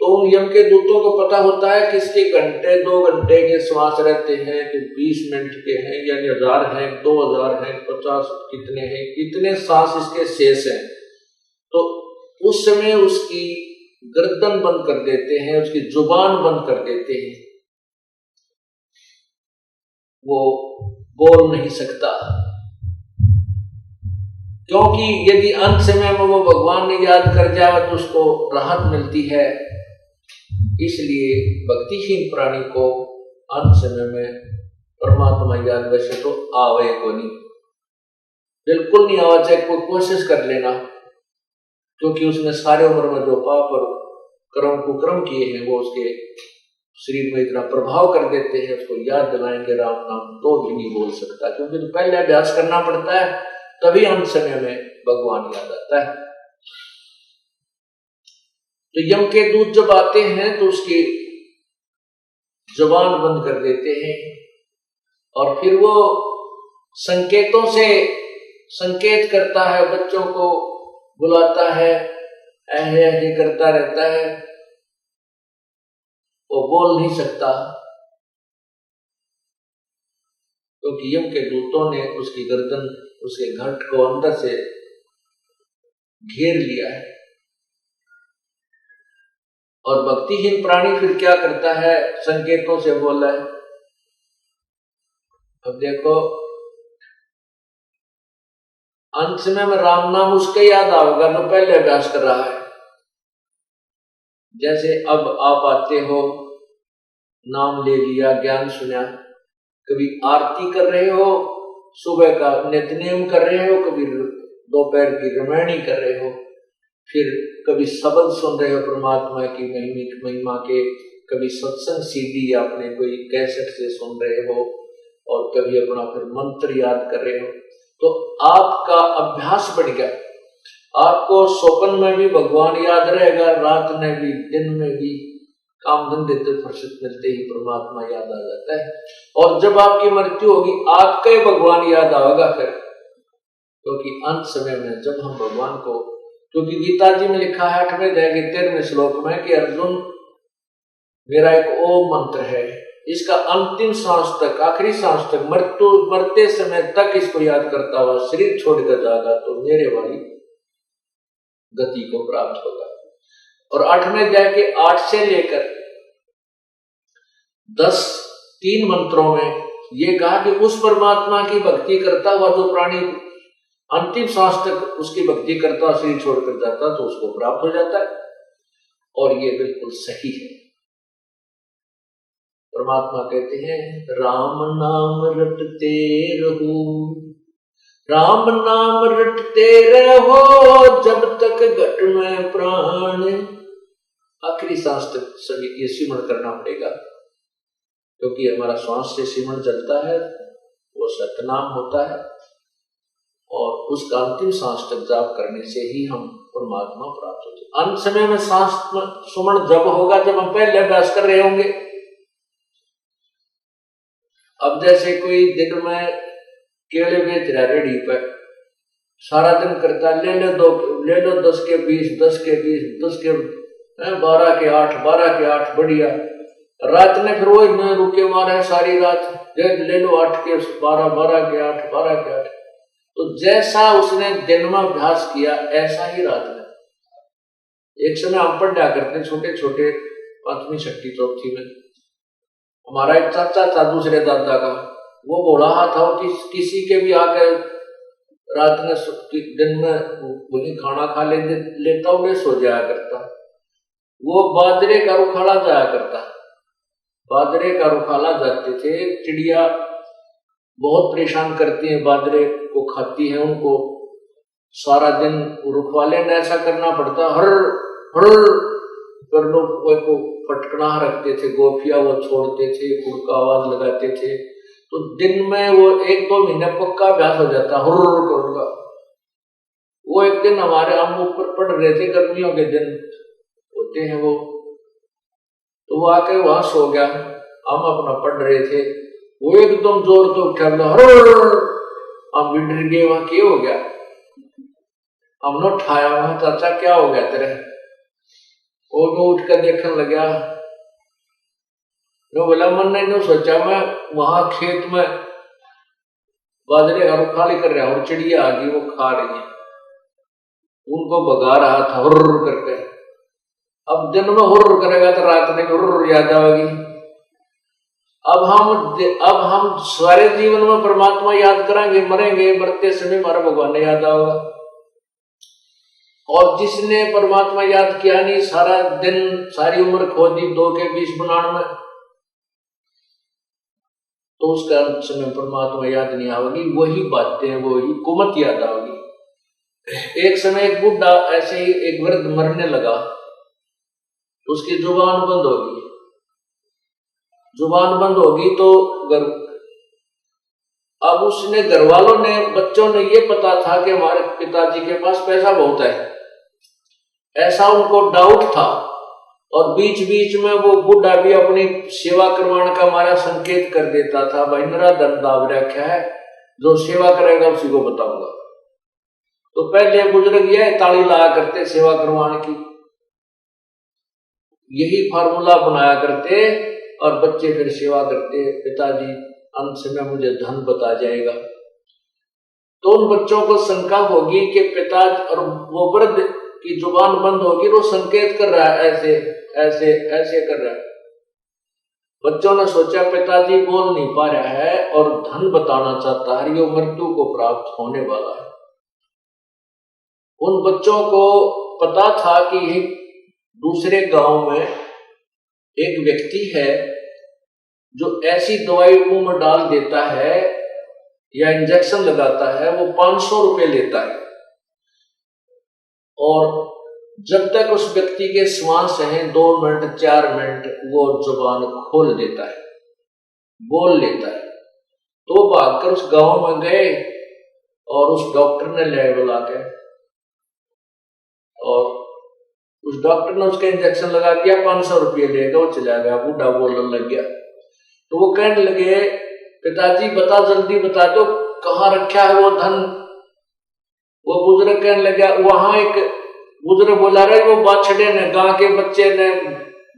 तो उन यम के दूतों को पता होता है कि इसके घंटे 2 घंटे के श्वास रहते हैं, कि 20 मिनट के हैं, यानी 1000 हैं, 2000 हैं, 50 कितने हैं, कितने सांस इसके शेष हैं। तो उस समय उसकी गर्दन बंद कर देते हैं, उसकी जुबान बंद कर देते हैं, वो बोल नहीं सकता। क्योंकि यदि अंत समय में वो भगवान ने याद कर जाए तो उसको राहत मिलती है। इसलिए भक्तिहीन प्राणी को अंत समय में परमात्मा याद वैसे तो आवे को नहीं, बिल्कुल नहीं आवा, चाहे कोई कोशिश कर लेना, क्योंकि उसने सारे उम्र में जो पाप और कर्म कुकर्म किए हैं वो उसके शरीर में इतना प्रभाव कर देते हैं, उसको याद दिलाएंगे राम नाम तो भी नहीं बोल सकता, क्योंकि तो पहले अभ्यास करना पड़ता है, तभी अंत समय में भगवान याद आता है। तो यम के दूत जब आते हैं तो उसकी जुबान बंद कर देते हैं, और फिर वो संकेतों से संकेत करता है, बच्चों को बुलाता है, ऐसे करता रहता है। वो बोल नहीं सकता, क्योंकि यम के दूतों ने उसकी गर्दन, उसके घट को अंदर से घेर लिया है। और भक्तिहीन प्राणी फिर क्या करता है, संकेतों से बोला है। अब देखो अंत में राम नाम उसके याद आएगा जो पहले अभ्यास कर रहा है। जैसे अब आप आते हो, नाम ले लिया, ज्ञान सुना, कभी आरती कर रहे हो, सुबह का नित्यनेम कर रहे हो, कभी दोपहर की रामायणी कर रहे हो, फिर कभी शब्द सुन रहे हो परमात्मा की महिमा के, कभी सत्संग सीडी या अपने कोई कैसेट से सुन रहे हो, और कभी अपना फिर मंत्र याद कर रहे हो। तो आपका अभ्यास बढ़ गया। आपको स्वप्न में भी भगवान याद रहेगा, रात में भी, दिन में भी, काम धंधे से फुर्सत मिलते ही परमात्मा याद आ जाता है। और जब आपकी मृत्यु होगी आपका ही भगवान याद आएगा फिर, क्योंकि अंत समय में जब हम भगवान को, क्योंकि गीता जी में लिखा है 8वें अध्याय के 13वें श्लोक में कि अर्जुन मेरा एक ओम मंत्र है, इसका अंतिम सांस तक, आखिरी सांस तक, मरते समय तक इसको याद करता हुआ शरीर छोड़कर जाएगा तो मेरे वाली गति को प्राप्त होगा। और 8वें अध्याय के 8 से लेकर 10 3 मंत्रों में ये कहा कि उस परमात्मा की भक्ति करता हुआ जो प्राणी अंतिम सांस तक उसकी भक्ति करता, शरीर छोड़कर जाता, तो उसको प्राप्त हो जाता है। और ये बिल्कुल सही है। परमात्मा कहते हैं राम नाम रटते रहो, राम नाम रटते रहो जब तक घट में प्राण। आखिरी सांस तक सभी ये सिमरण करना पड़ेगा, क्योंकि हमारा श्वास से सिमरण चलता है, वो सतनाम होता है, और उसका अंतिम सांस तक जाप करने से ही हम परमात्मा प्राप्त होते हैं। अंत समय में सांस सुमरण जब होगा जब हम पहले अभ्यास कर रहे होंगे। अब जैसे कोई दिन में केले बेच रहा रेडी पर, सारा दिन करता, ले लो 10 के 20, 10 के 20, 10 के 12 के 8, 12 के 8, बढ़िया। रात में फिर वो इतने रुके मारे सारी रात, ले लो 8 के 12, 12 के 8, 12 के 8। तो जैसा उसने दिन में अभ्यास किया ऐसा ही रात में। एक समय हम पढ़ा करते छोटे छोटे 5वीं 6वीं 4थी में, हमारा एक चाचा था दूसरे दादा का, वो बोला था किसी के भी आकर रात में दिन में वही खाना खा लेता हुए सो जाया करता। वो बाजरे का रुखाला जाया करता, बाजरे का रुखाला जाते थे। चिड़िया बहुत परेशान करती है, बाजरे को खाती है, उनको सारा दिन रुखवाले ने ऐसा करना पड़ता, हर करनो को फटकना रखते थे, गोफिया वो छोड़ते थे, कुड़का आवाज लगाते थे। तो दिन में वो 1-2 महीने पक्का अभ्यास हो जाता हुर्र करूंगा। वो एक दिन हमारे हम ऊपर पढ़ रहे थे, गर्मियों के दिन होते हैं वो, तो वो आके वहां सो गया, हम अपना पढ़ रहे थे, वो एकदम जोर तो उठा, हम भी डर गए, वहां क्या हो गया? हमने उठाया, वहां चाचा क्या हो गया तेरे? वो उठ कर देखने लगा, जो बोला मन ने सोचा मैं वहां खेत में बाजरे का रुखाली कर रहा और चिड़िया आ गई, वो खा रही है, उनको भगा रहा था हुर्र करके। अब दिन में हुर्र करेगा तो रात में हुर्र याद आएगी। अब हम सारे जीवन में परमात्मा याद करेंगे, मरेंगे, मरते समय हमारा भगवान याद आएगा। और जिसने परमात्मा याद किया नहीं, सारा दिन सारी उम्र खो दी 2 के 20 बनाने में, तो उसका समय परमात्मा याद नहीं आएगी, वही बातें, वही कुमत याद आएगी। एक समय एक बुढ़ा ऐसे ही एक वृद्ध मरने लगा, उसकी जुबान बंद होगी, जुबान बंद होगी तो अब उसने घर वालों ने, बच्चों ने ये पता था कि हमारे पिताजी के पास पैसा बहुत है, ऐसा उनको डाउट था। और बीच बीच में वो बुढ़ा भी अपनी सेवा करवाने का हमारा संकेत कर देता था, भाई मेरा धन दाव रखा है, जो सेवा करेगा उसी को बताऊंगा। तो पहले बुजुर्ग ये ताली लाया करते सेवा करवाने की, यही फार्मूला बनाया करते और बच्चे फिर सेवा करते, पिताजी अंत समय मुझे धन बता जाएगा। तो उन बच्चों को शंका होगी कि पिता, और वो वृद्ध की जुबान बंद होगी, वो संकेत कर रहा है, ऐसे ऐसे ऐसे कर रहा है। बच्चों ने सोचा पिताजी बोल नहीं पा रहा है और धन बताना चाहता है, ये मृत्यु को प्राप्त होने वाला है। उन बच्चों को पता था कि एक दूसरे गांव में एक व्यक्ति है जो ऐसी दवाई मुंह में डाल देता है या इंजेक्शन लगाता है, वो 500 रुपए लेता है, और जब तक उस व्यक्ति के श्वास हैं 2 मिनट 4 मिनट वो जुबान खोल देता है, बोल लेता है। तो भागकर उस गांव में गए और उस डॉक्टर ने ले बुला के, और उस डॉक्टर ने उसका इंजेक्शन लगा दिया, 500 रुपये लेगा, वो चला गया। बूढ़ा बोलने लग गया। तो वो कहने लगे पिताजी बता, जल्दी बता दो कहाँ रखा है वो धन। वो बुजुर्ग कहने लगा, वहां एक बुजुर्ग बोला रहे, वो बाछड़े ने, गांव के बच्चे ने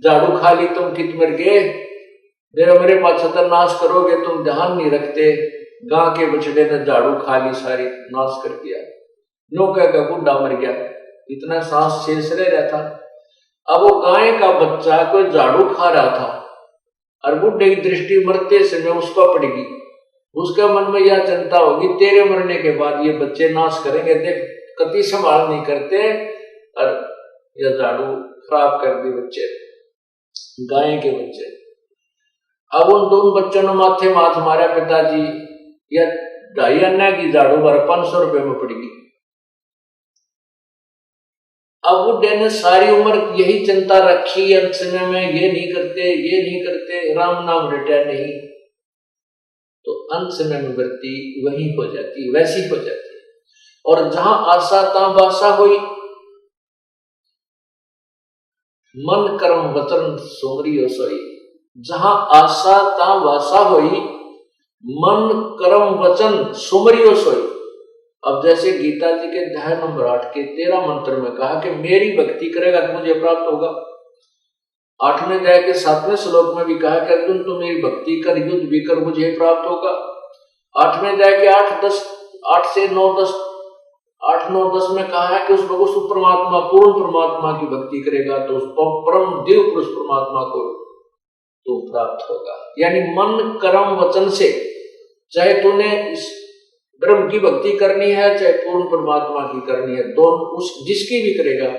झाड़ू खा ली, तुम कित मर गए, मेरे पास सत्यानाश करोगे, तुम ध्यान नहीं रखते, गांव के बछड़े ने झाड़ू खा ली, सारी नाश कर दिया। नो कह कर बुढ़ा मर गया, इतना सांस शेष रह रहा था। अब वो गाय का बच्चा कोई झाड़ू खा रहा था और बुढ़े की दृष्टि मरते समय उस पर पड़ेगी, उसके मन में यह चिंता होगी तेरे मरने के बाद ये बच्चे नाश करेंगे, देख कति संभाल नहीं करते और यह झाड़ू खराब कर दी बच्चे, गाय के बच्चे। अब उन दोनों बच्चों ने माथे माथ मारा, पिताजी यह 2.5 आना की झाड़ू 500 रुपए में पड़ेगी। अब बुढ़े ने सारी उम्र यही चिंता रखी, अंत समय में ये नहीं करते, ये नहीं करते, राम नाम रटा नहीं, तो अंत समय में वृत्ति वही हो जाती, वैसी हो जाती। और जहां आशा तहां बासा हुई, मन कर्म वचन सोमरी सोई। जहां आशा तहां वासा हुई, मन कर्म वचन सुमरियो सोई। अब जैसे गीता जी के अध्याय नंबर 8 के 13 मंत्र में कहा कि मेरी भक्ति करेगा तो मुझे प्राप्त होगा। 8वें अध्याय के 7वें श्लोक में भी कहा कि अर्जुन तू मेरी भक्ति कर, युद्ध भी कर, मुझे प्राप्त होगा। 8वें अध्याय के 8 से 9 10 में कहा है कि उस परमात्मा, पूर्ण परमात्मा की भक्ति करेगा तो उस परम दिव्य पुरुष परमात्मा को तो प्राप्त होगा। यानी मन कर्म वचन से, चाहे तूने इस ब्रह्म की भक्ति करनी है चाहे पूर्ण परमात्मा की करनी है, दोनों उस जिसकी भी करेगा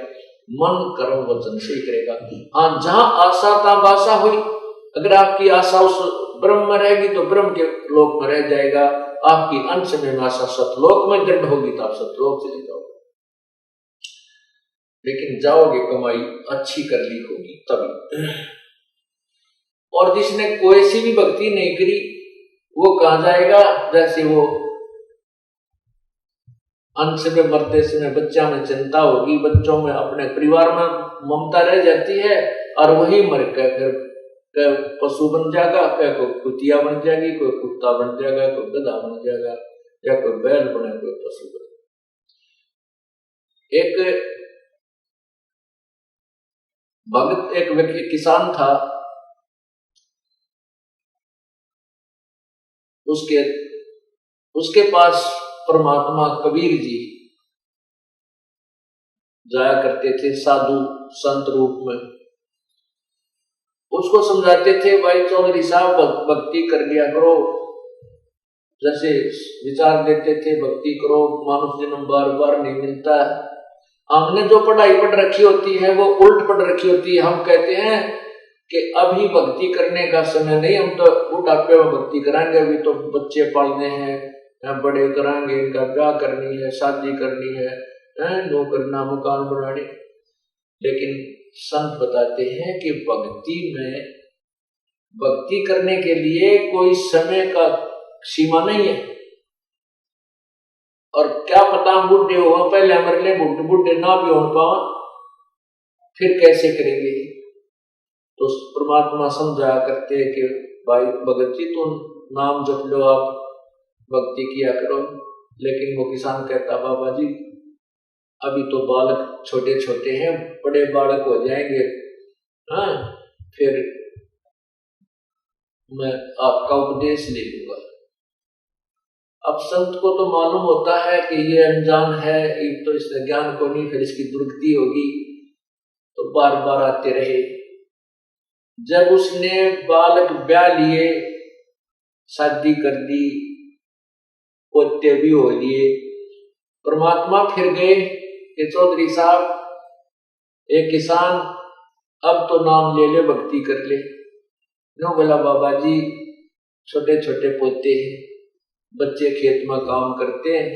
मन कर्म वचन से ही करेगा। हाँ, जहां आशा तहां बासा हुई। अगर आपकी आशा उस ब्रह्म में रहेगी तो ब्रह्म के लोक में रह जाएगा, आपकी अंत समय में आशा सतलोक में दृढ़ होगी तो आप सतलोक चले जाओगे। लेकिन जाओगे कमाई अच्छी कर ली होगी तभी। और जिसने कोई सी भी भक्ति नहीं करी वो कहां जाएगा? जैसे वो अंत समय मरते समय बच्चा में चिंता होगी, बच्चों में अपने परिवार में ममता रह जाती है और वही मर कर पशु बन जाएगा, कोई कुतिया बन जाएगी, कोई कुत्ता बन जाएगा, कोई गधा बन जाएगा, या कोई बैल बने, कोई पशु बने। एक भगत, एक व्यक्ति किसान था, उसके पास परमात्मा कबीर जी जाया करते थे साधु संत रूप में। उसको समझाते थे, भाई चौधरी साहब भक्ति कर लिया करो, जैसे विचार देते थे भक्ति करो, मानुष जन्म बार बार नहीं मिलता है। हमने जो पढ़ाई पढ़ रखी होती है वो उल्ट पढ़ रखी होती है। हम कहते हैं कि अभी भक्ति करने का समय नहीं, हम तो बुढ़ापे में भक्ति कराएंगे, अभी तो बच्चे पालने हैं, बड़े कराएंगे, इनका ब्याह करनी है, शादी करनी है, नो करना, मकान बनाने। लेकिन संत बताते हैं कि भक्ति करने के लिए कोई समय का सीमा नहीं है। और क्या पता बुढ़े हो, पहले मर ले, बुढ़े ना भी हो पाओ, फिर कैसे करेंगे? तो परमात्मा समझा करते कि भाई भगत जी तुम नाम जप लो, आप भक्ति किया करो। लेकिन वो किसान कहता, बाबा जी अभी तो बालक छोटे छोटे हैं, बड़े बालक हो जाएंगे हाँ, फिर मैं आपका उपदेश ले लूंगा। अब संत को तो मालूम होता है कि ये अनजान है, एक तो इसने ज्ञान को नहीं, फिर इसकी दुर्गति होगी, तो बार बार आते रहे। जब उसने बालक ब्याह लिए, शादी कर दी, पोते भी हो लिए, परमात्मा फिर गए कि चौधरी साहब, एक किसान, अब तो नाम ले ले, भक्ति कर ले। नो बोला बाबा जी, छोटे छोटे पोते हैं, बच्चे खेत में काम करते हैं,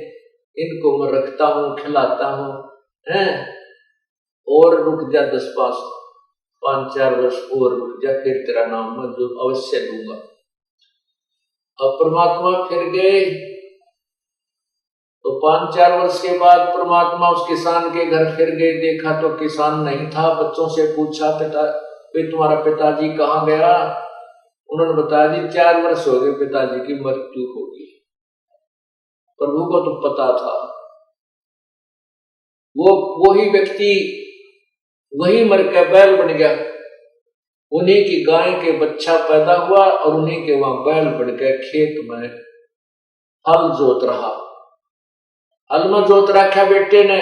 इनको मैं रखता हूँ, खिलाता हूँ, हैं, और रुक जा 5-4 वर्ष और रुक जा, फिर तेरा नाम मैं जो अवश्य लूंगा। अब परमात्मा फिर गए, तो 5-4 वर्ष के बाद परमात्मा उस किसान के घर फिर गए, देखा तो किसान नहीं था। बच्चों से पूछा, तुम्हारा पिताजी कहाँ गया? उन्होंने बताया जी 4 वर्ष हो गए, पिताजी की मृत्यु हो गई। प्रभु को तो पता था। वही व्यक्ति वही मर के बैल बन गया, उन्हीं की गाय के बच्चा पैदा हुआ और उन्हीं के वहां बैल बन के खेत में हल जोत रहा। हल में जोत रखा बेटे ने।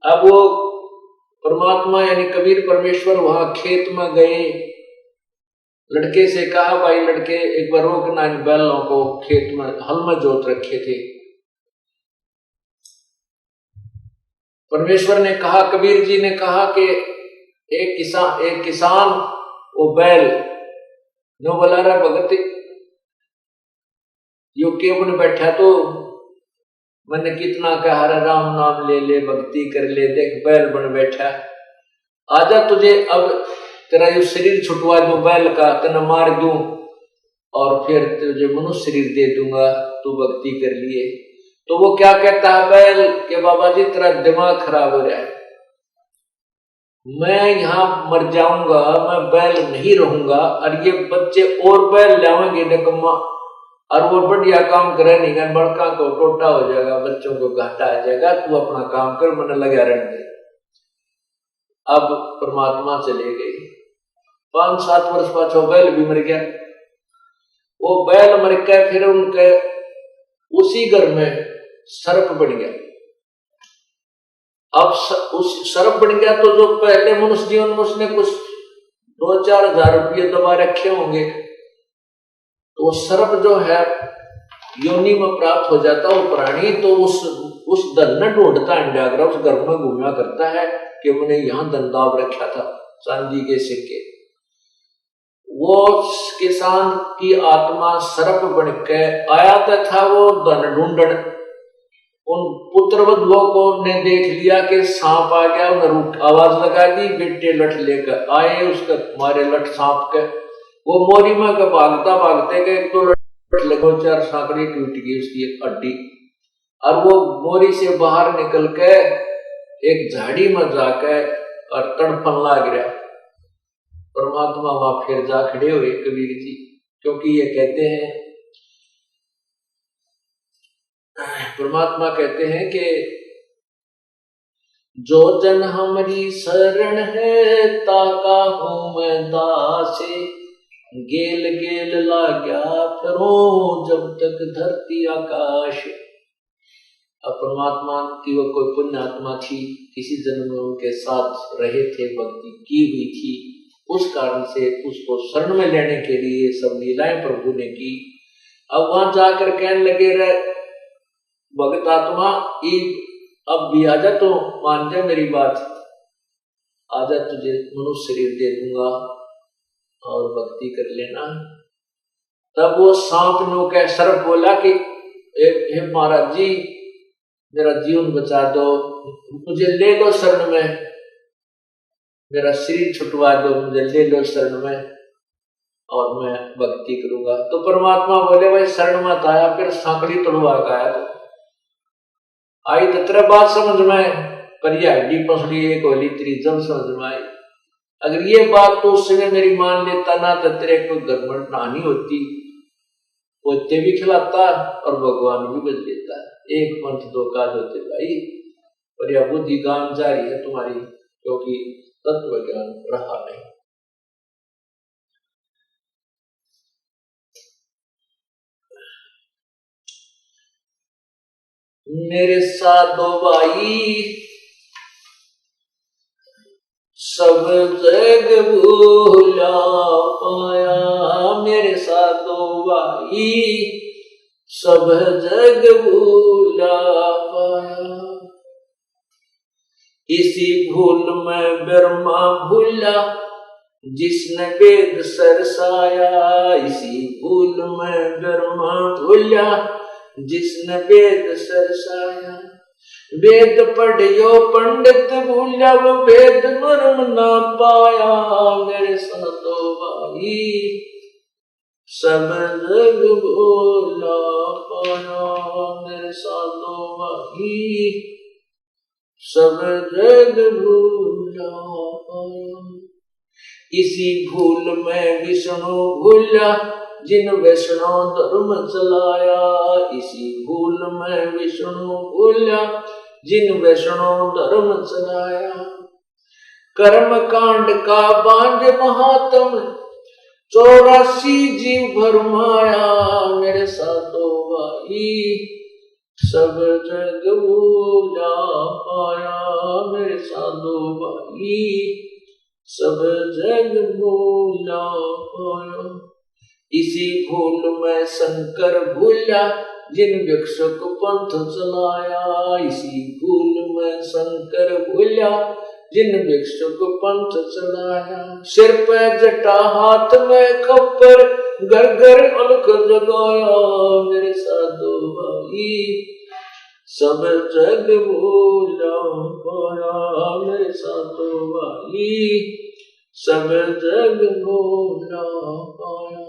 अब वो परमात्मा यानी कबीर परमेश्वर वहां खेत में गए, लड़के से कहा, भाई लड़के एक बार रोकना इन बैलों को, खेत में हल में जोत रखे थे। परमेश्वर ने कहा, कबीर जी ने कहा कि एक किसान वो बैल नो बोला रहा, भगत यो के बन बैठा, तो मैंने कितना कहा राम नाम ले ले, भक्ति कर ले, देख बैल बन बैठा, आजा तुझे अब तेरा ये शरीर छुटवा दूं बैल का, तेना मार दूं और फिर तुझे मनुष्य शरीर दे दूंगा, तू भक्ति कर लिए। तो वो क्या कहता है बैल के, बाबा जी तेरा दिमाग खराब हो रहा है, मैं यहां मर जाऊंगा, मैं बैल नहीं रहूंगा, और ये बच्चे और बैल लाएंगे निकम्मा, और वो बढ़िया काम करे नहीं, बड़का को टोटा हो जाएगा, बच्चों को घाटा आ जाएगा, तू अपना काम कर, मैंने लगा रहने दे। अब परमात्मा चले गए। 5-7 वर्ष बाद वो बैल भी मर गया। वो बैल मर गया, फिर उनके उसी घर में सर्प बन गया। अब उस सर्प बन गया, तो जो पहले मनुष्य जीवन में उसने कुछ 2-4 हजार रुपये दबा रखे होंगे, तो सर्प जो है योनि में प्राप्त हो जाता वो प्राणी, तो उस धन ने ढूंढता है, उस घर में घूमा करता है कि मैंने यहाँ धन दाब रखा था, चांदी के सिक्के। वो किसान की आत्मा सर्प बन के आया था, वो धन ढूंढन। उन पुत्र वधुओं को ने देख लिया कि सांप आ गया, उन्हें आवाज लगा दी, बेटे लठ लेकर आए, उसका मारे लठ सांप के। वो मोरी में के भागता भागते गए, तो लठ लगे, 4 सांकड़ी टूट गई उसकी एक हड्डी, और वो मोरी से बाहर निकल के एक झाड़ी में जाके और तड़पन लग गया। परमात्मा वहां फिर जा खड़े हुए कबीर जी, क्योंकि ये कहते हैं, परमात्मा कहते हैं कि जो जन हमारी शरण है, ताका हूं मैं दासे, गेल गेल लाग्या फिरो जब तक धरती आकाश। अब परमात्मा की वो कोई पुण्य आत्मा थी, किसी जन्म में उनके साथ रहे थे, भक्ति की हुई थी, उस कारण से उसको शरण में लेने के लिए सब लीलाएं प्रभु ने की। अब वहां जाकर कहने लगे, रहे भगत आत्मा, अब भी आजा, तो मान जा मेरी बात, आजा तुझे मनुष्य शरीर दे दूंगा और भक्ति कर लेना। तब वो सांप नो के सर्प बोला कि हे महाराज जी, मेरा जीवन बचा दो, मुझे ले लो शरण में, मेरा शरीर छुटवा दो, मुझे ले लो शरण में और मैं भक्ति करूंगा। तो परमात्मा बोले, भाई शरण मत आया, फिर सांकड़ी तोड़वा का आया, तो आई तो तेरा बात समझ में, पर यह हड्डी पसड़ी एक होली तेरी जब समझ में आई। अगर ये बात तो उस समय मेरी मान लेता ना, तो तेरे को गड़बड़ नानी होती, पोते भी खिलाता और भगवान भी बच लेता। एक पंथ 2 काज होते भाई, पर यह बुद्धि काम जारी है तुम्हारी, क्योंकि तत्व ज्ञान रहा नहीं। मेरे साधो भाई सब जग भूला पाया, मेरे साधो भाई सब जग भूला पाया। इसी भूल में ब्रह्मा भूला जिसने वेद सरसाया, इसी भूल में ब्रह्मा भूला जिसने वेद सरसाया। वेद पढ़ियो पंडित भूला वो वेद मर्म ना पाया, मेरे साधो भाई सब जग भूला पाया, मेरे साधो भाई सब जग भूला पाया। इसी भूल में विष्णु भूला जिन वैष्णव धर्म चलाया, इसी भूल में विष्णु भूला जिन वैष्णव धर्म चलाया। कर्म कांड का बांध महात्म 84 जीव भरमाया, मेरे साधो भाई सब जग भूला पाया, मेरे साधो भाई सब जग भूला पाया। इसी भूल में शंकर भूला जिन वृक्ष को पंथ चलाया, इसी भूल में शंकर भूला जिन वृक्ष को पंथ चलाया। सिर पे जटा हाथ में खप्पर घर घर अलख जगाया, मेरे साधो भाई सब जग भूला पाया, मेरे साधो भाई सब जग भूला पाया।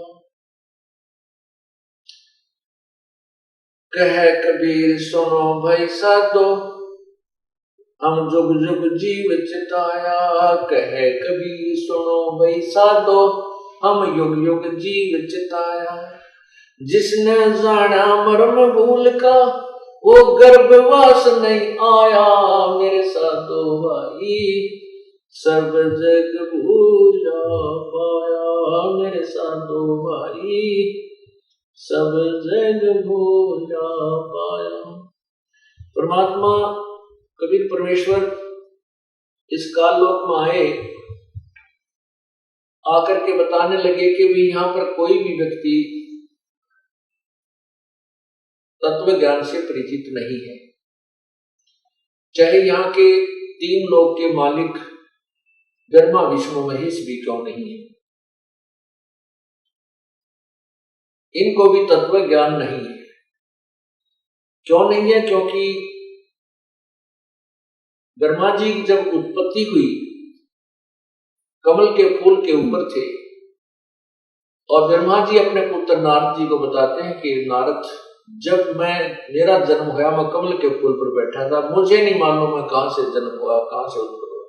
कह कबीर सुनो भाई साधो हम जुग जुग जीव चिताया, कह कबीर सुनो भाई साधो हम युग युग जीव चिताया। जिसने जाना मर्म भूल का वो गर्भवास नहीं आया, मेरे साधो भाई सब जग भूला पाया, मेरे साधो भाई सब जग भूला पाया। परमात्मा कबीर परमेश्वर इस काललोक में आए, आकर के बताने लगे कि भी यहाँ पर कोई भी व्यक्ति तत्व ज्ञान से परिचित नहीं है, चाहे यहाँ के 3 लोक के मालिक ब्रह्मा विष्णु महेश भी क्यों नहीं है, इनको भी तत्व ज्ञान नहीं है। क्यों नहीं है? क्योंकि ब्रह्मा जी जब उत्पत्ति हुई कमल के फूल के ऊपर थे, और ब्रह्मा जी अपने पुत्र नारद जी को बताते हैं कि नारद जब मेरा जन्म हुआ मैं कमल के फूल पर बैठा था, मुझे नहीं मालूम मैं कहां से जन्म हुआ कहां से उत्पन्न हुआ।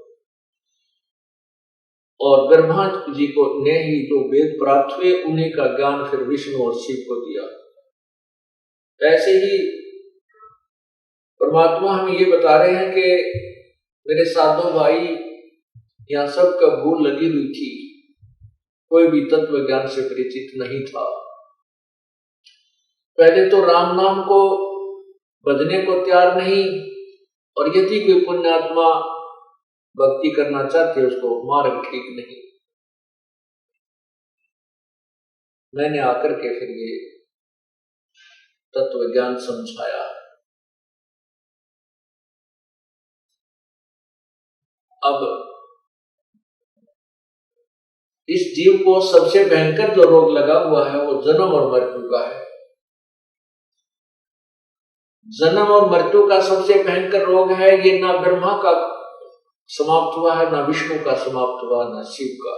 और ब्रह्मा जी को ने ही जो वेद प्राप्त हुए उन्हीं का ज्ञान फिर विष्णु और शिव को दिया। ऐसे ही परमात्मा हमें ये बता रहे हैं कि मेरे साधो भाई यहाँ सबका भूल लगी हुई थी, कोई भी तत्व ज्ञान से परिचित नहीं था। पहले तो राम नाम को बजने को तैयार नहीं, और यदि कोई पुण्यात्मा भक्ति करना चाहते उसको मार्ग ठीक नहीं। मैंने आकर के फिर ये तत्व ज्ञान समझाया। अब इस जीव को सबसे भयंकर जो रोग लगा हुआ है वो जन्म और मृत्यु का है। जन्म और मृत्यु का सबसे भयंकर रोग है। ये ना ब्रह्मा का समाप्त हुआ है, ना विष्णु का समाप्त हुआ, ना शिव का,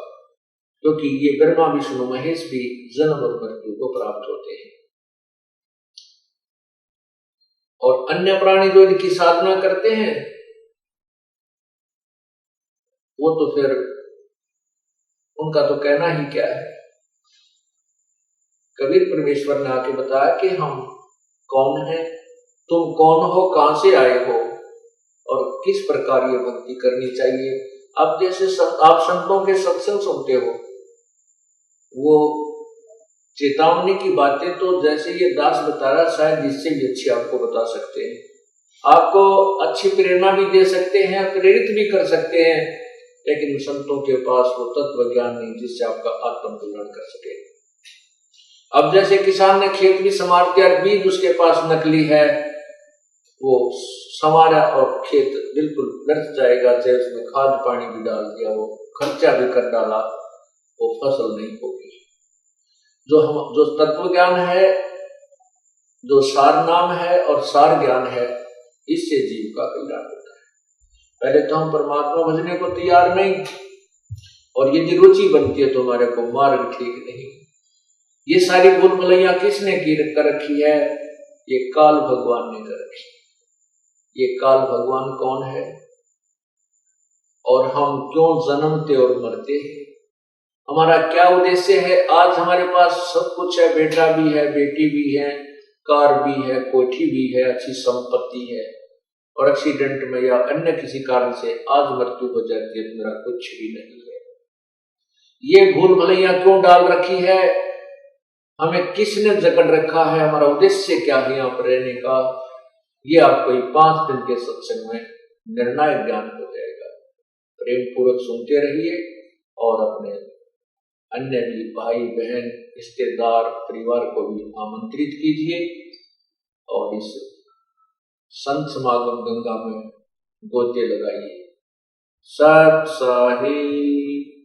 क्योंकि ये ब्रह्मा विष्णु महेश भी जन्म और मृत्यु को प्राप्त होते हैं। और अन्य प्राणी जो इनकी साधना करते हैं वो तो फिर उनका तो कहना ही क्या है। कबीर परमेश्वर ने आके बताया कि हम कौन हैं, तुम कौन हो, कहां से आए हो और किस प्रकार ये भक्ति करनी चाहिए, अब जैसे आप संतों के सत्संग सुनते हो, वो चेतावनी की बातें तो जैसे ये दास बता रहा, शायद इससे भी अच्छी आपको बता सकते हैं, आपको अच्छी प्रेरणा भी दे सकते हैं, प्रेरित भी कर सकते हैं, लेकिन संतों के पास वो तत्व ज्ञान नहीं जिससे आपका आत्म कल्याण कर सके। अब जैसे किसान ने खेत भी संवार दिया, बीज उसके पास नकली है, वो संवारा और खेत बिल्कुल व्यर्थ जाएगा, चाहे उसमें खाद पानी भी डाल दिया, वो खर्चा भी कर डाला, वो फसल नहीं होगी। जो तत्व ज्ञान है, जो सार नाम है और सार ज्ञान है, इससे जीव का कल्याण होता है। पहले तो हम परमात्मा भजने को तैयार नहीं, और यदि रुचि बनती है तो हमारे को मार्ग ठीक नहीं। ये सारी भूल भुलैया किसने कर रखी है? ये काल भगवान ने कर रखी। ये काल भगवान कौन है और हम क्यों जन्मते और मरते हैं? हमारा क्या उद्देश्य है? आज हमारे पास सब कुछ है, बेटा भी है, बेटी भी है, कार भी है, कोठी भी है, अच्छी संपत्ति है, और एक्सीडेंट में या अन्य किसी कारण से आज मृत्यु हो जाती है, मेरा कुछ भी नहीं है। ये भूल भुलैया क्यों डाल रखी है? हमें किसने जकड़ रखा है? हमारा उद्देश्य क्या है यहाँ पर रहने का? ये आपको 5 दिन के सत्संग में निर्णायक ज्ञान हो जाएगा। प्रेम पूर्वक सुनते रहिए और अपने अन्य भी भाई बहन रिश्तेदार परिवार को भी आमंत्रित कीजिए और इस संत समागम गंगा में गोते लगाइए। सत साहिब।